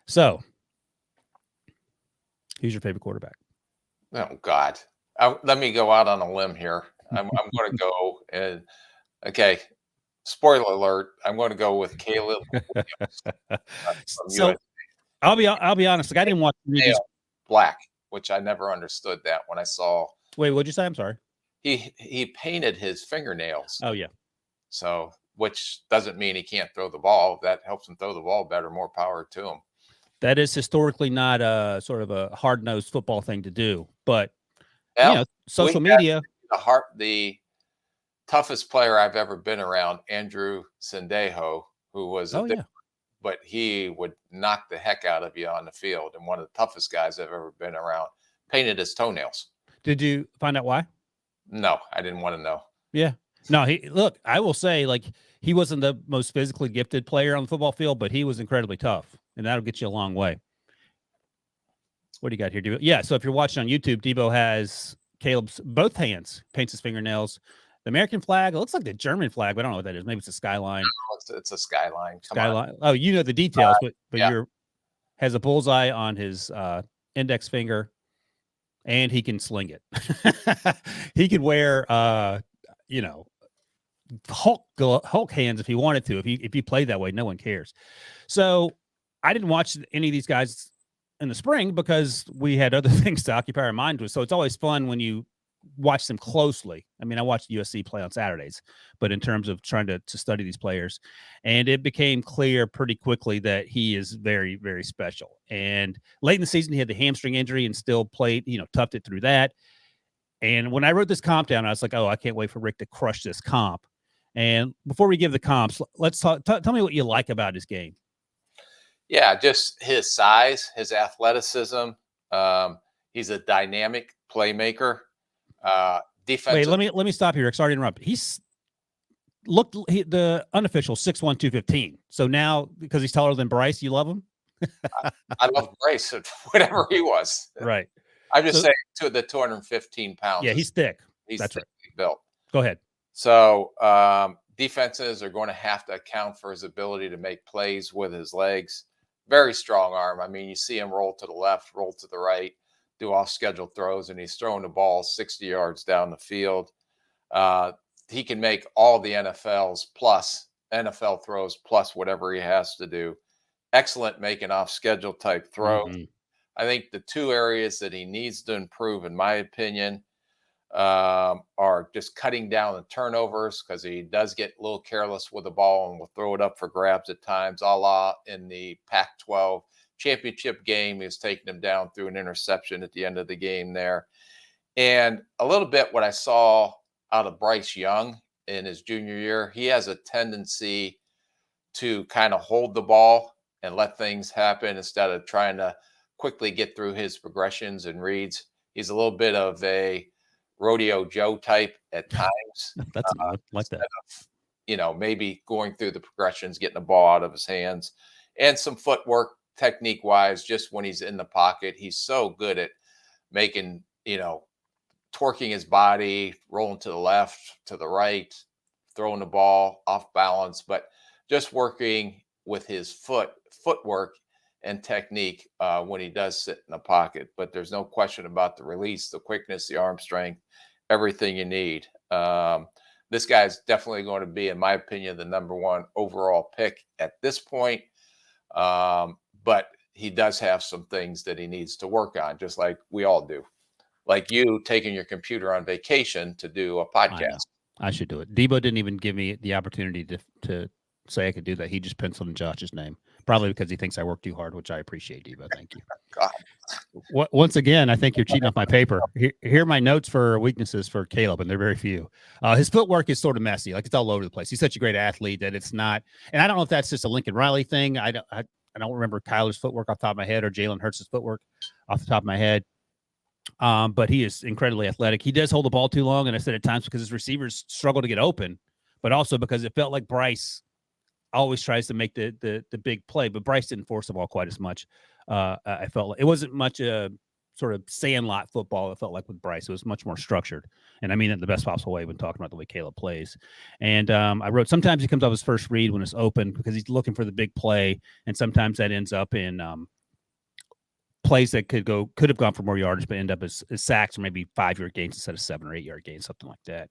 So, who's your favorite quarterback? Oh God, let me go out on a limb here. I'm going to go and okay. Spoiler alert: I'm going to go with Caleb Williams from So, USC. I'll be honest. Like, I didn't watch any of these. Black, which I never understood that when I saw. Wait, what'd you say? I'm sorry. He painted his fingernails. Oh yeah. So, which doesn't mean he can't throw the ball. That helps him throw the ball better. More power to him. That is historically not a sort of a hard-nosed football thing to do, but social media. The toughest player I've ever been around, Andrew Sendejo, who was but he would knock the heck out of you on the field, and one of the toughest guys I've ever been around. Painted his toenails. Did you find out why? No, I didn't want to know. Yeah. No, I will say, like, he wasn't the most physically gifted player on the football field, but he was incredibly tough, and that'll get you a long way. What do you got here, Debo? Yeah, so if you're watching on YouTube, Debo has Caleb's both hands, paints his fingernails. The American flag, it looks like the German flag, but I don't know what that is. Maybe it's a skyline. No, it's a skyline. Skyline. Oh, you know the details, but yeah. Has a bullseye on his index finger, and he can sling it. He could wear, Hulk hands if he wanted to. If he played that way, no one cares. So I didn't watch any of these guys in the spring because we had other things to occupy our mind with. So it's always fun when you watch them closely. I mean, I watched USC play on Saturdays, but in terms of trying to study these players, and it became clear pretty quickly that he is very, very special. And late in the season, he had the hamstring injury and still played, toughed it through that. And when I wrote this comp down, I was like, oh, I can't wait for Rick to crush this comp. And before we give the comps, let's talk. Tell me what you like about his game. Yeah, just his size, his athleticism. He's a dynamic playmaker. Defense. Wait, let me stop here, Rick. Sorry to interrupt. The unofficial 6'1", 215. So now, because he's taller than Bryce, you love him? I love Bryce, whatever he was. Right. I'm just saying to the 215 pounds. Yeah, he's thick. That's right. Built. Go ahead. So defenses are going to have to account for his ability to make plays with his legs. Very strong arm. I mean, you see him roll to the left, roll to the right, do off-schedule throws, and he's throwing the ball 60 yards down the field. He can make all the NFL throws plus whatever he has to do. Excellent making off-schedule type throws. Mm-hmm. I think the two areas that he needs to improve, in my opinion, are just cutting down the turnovers, because he does get a little careless with the ball and will throw it up for grabs at times, a la in the Pac-12 championship game. He was taking him down through an interception at the end of the game there. And a little bit what I saw out of Bryce Young in his junior year, he has a tendency to kind of hold the ball and let things happen instead of trying to quickly get through his progressions and reads. He's a little bit of a rodeo Joe type at times. That's like that. Of, maybe going through the progressions, getting the ball out of his hands, and some footwork technique wise, just when he's in the pocket, he's so good at making, torquing his body, rolling to the left, to the right, throwing the ball off balance, but just working with his footwork and technique when he does sit in the pocket. But there's no question about the release, the quickness, the arm strength, everything you need. This guy's definitely going to be, in my opinion, the number one overall pick at this point. But he does have some things that he needs to work on, just like we all do. Like you taking your computer on vacation to do a podcast. I should do it. Debo didn't even give me the opportunity to say I could do that. He just penciled in Josh's name, probably because he thinks I work too hard, which I appreciate, Debo. Thank you. God. Once again, I think you're cheating off my paper. Here are my notes for weaknesses for Caleb, and they're very few. His footwork is sort of messy. Like, it's all over the place. He's such a great athlete that it's not, and I don't know if that's just a Lincoln Riley thing. I don't remember Kyler's footwork off the top of my head, or Jalen Hurts' footwork off the top of my head. But he is incredibly athletic. He does hold the ball too long, and I said at times because his receivers struggle to get open, but also because it felt like Bryce always tries to make the big play, but Bryce didn't force the ball quite as much. I felt like it wasn't much sort of sandlot football, it felt like, with Bryce. It was much more structured. And I mean that in the best possible way when talking about the way Caleb plays. And I wrote, sometimes he comes off his first read when it's open because he's looking for the big play. And sometimes that ends up in plays that could have gone for more yardage, but end up as sacks or maybe 5-yard gains instead of 7 or 8-yard gains, something like that.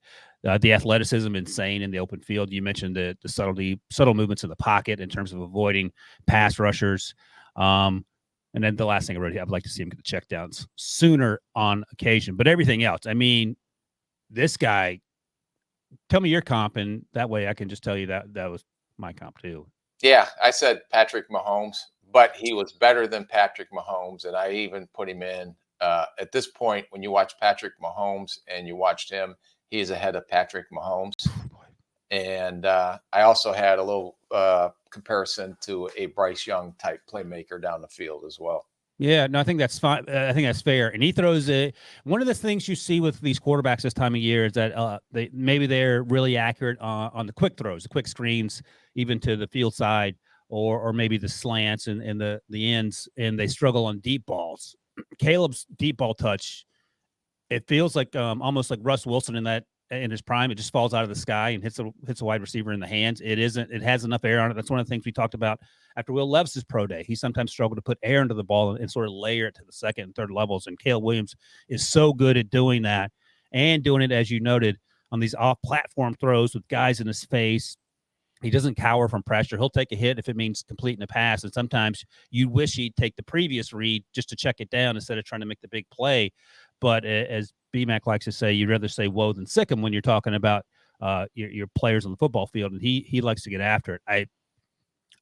The athleticism, insane in the open field. You mentioned the subtle movements in the pocket in terms of avoiding pass rushers. And then the last thing I wrote, I'd like to see him get the checkdowns sooner on occasion. But everything else, I mean, this guy, tell me your comp, and that way I can just tell you that was my comp too. Yeah, I said Patrick Mahomes, but he was better than Patrick Mahomes, and I even put him in. At this point, when you watch Patrick Mahomes and you watched him, he is ahead of Patrick Mahomes. And I also had a little comparison to a Bryce Young type playmaker down the field as well. Yeah, no, I think that's fine. I think that's fair. And he throws it. One of the things you see with these quarterbacks this time of year is that they're really accurate on the quick throws, the quick screens, even to the field side, or maybe the slants and the ends, and they struggle on deep balls. Caleb's deep ball touch, it feels like almost like Russ Wilson in his prime. It just falls out of the sky and hits a wide receiver in the hands. It has enough air on it. That's one of the things we talked about after Will Levis's pro day. He sometimes struggled to put air into the ball and sort of layer it to the second and third levels. And Caleb Williams is so good at doing that, and doing it, as you noted, on these off-platform throws with guys in his face. He doesn't cower from pressure. He'll take a hit if it means completing a pass. And sometimes you wish he'd take the previous read just to check it down instead of trying to make the big play. But as BMAC likes to say, you'd rather say woe than sick 'em when you're talking about your players on the football field, and he likes to get after it.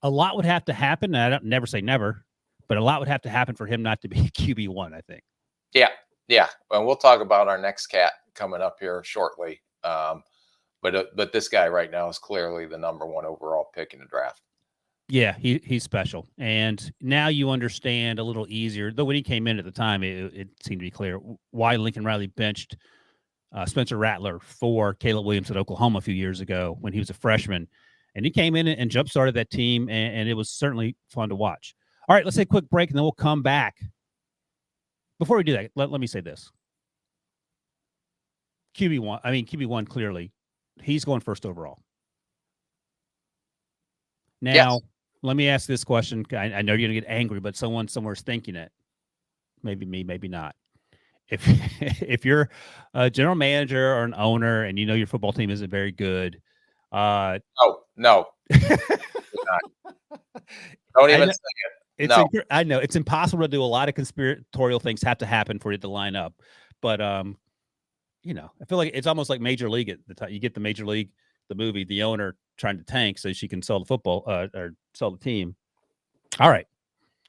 A lot would have to happen. I don't never say never, but a lot would have to happen for him not to be QB1, I think. Yeah. And we'll talk about our next cat coming up here shortly. But this guy right now is clearly the number 1 overall pick in the draft. Yeah, he's special. And now you understand a little easier, though when he came in at the time, it seemed to be clear why Lincoln Riley benched Spencer Rattler for Caleb Williams at Oklahoma a few years ago when he was a freshman. And he came in and jump-started that team, and it was certainly fun to watch. All right, let's take a quick break, and then we'll come back. Before we do that, let me say this. QB1, clearly, he's going first overall. Now, yes. Let me ask this question. I know you're going to get angry, but someone somewhere's thinking it. Maybe me, maybe not. If you're a general manager or an owner and you know your football team isn't very good, no. Don't even say it. I know it's impossible to do. A lot of conspiratorial things have to happen for it to line up. But I feel like it's almost like Major League at the time. You get the Major League, the movie, the owner trying to tank so she can sell the football or sell the team. All right.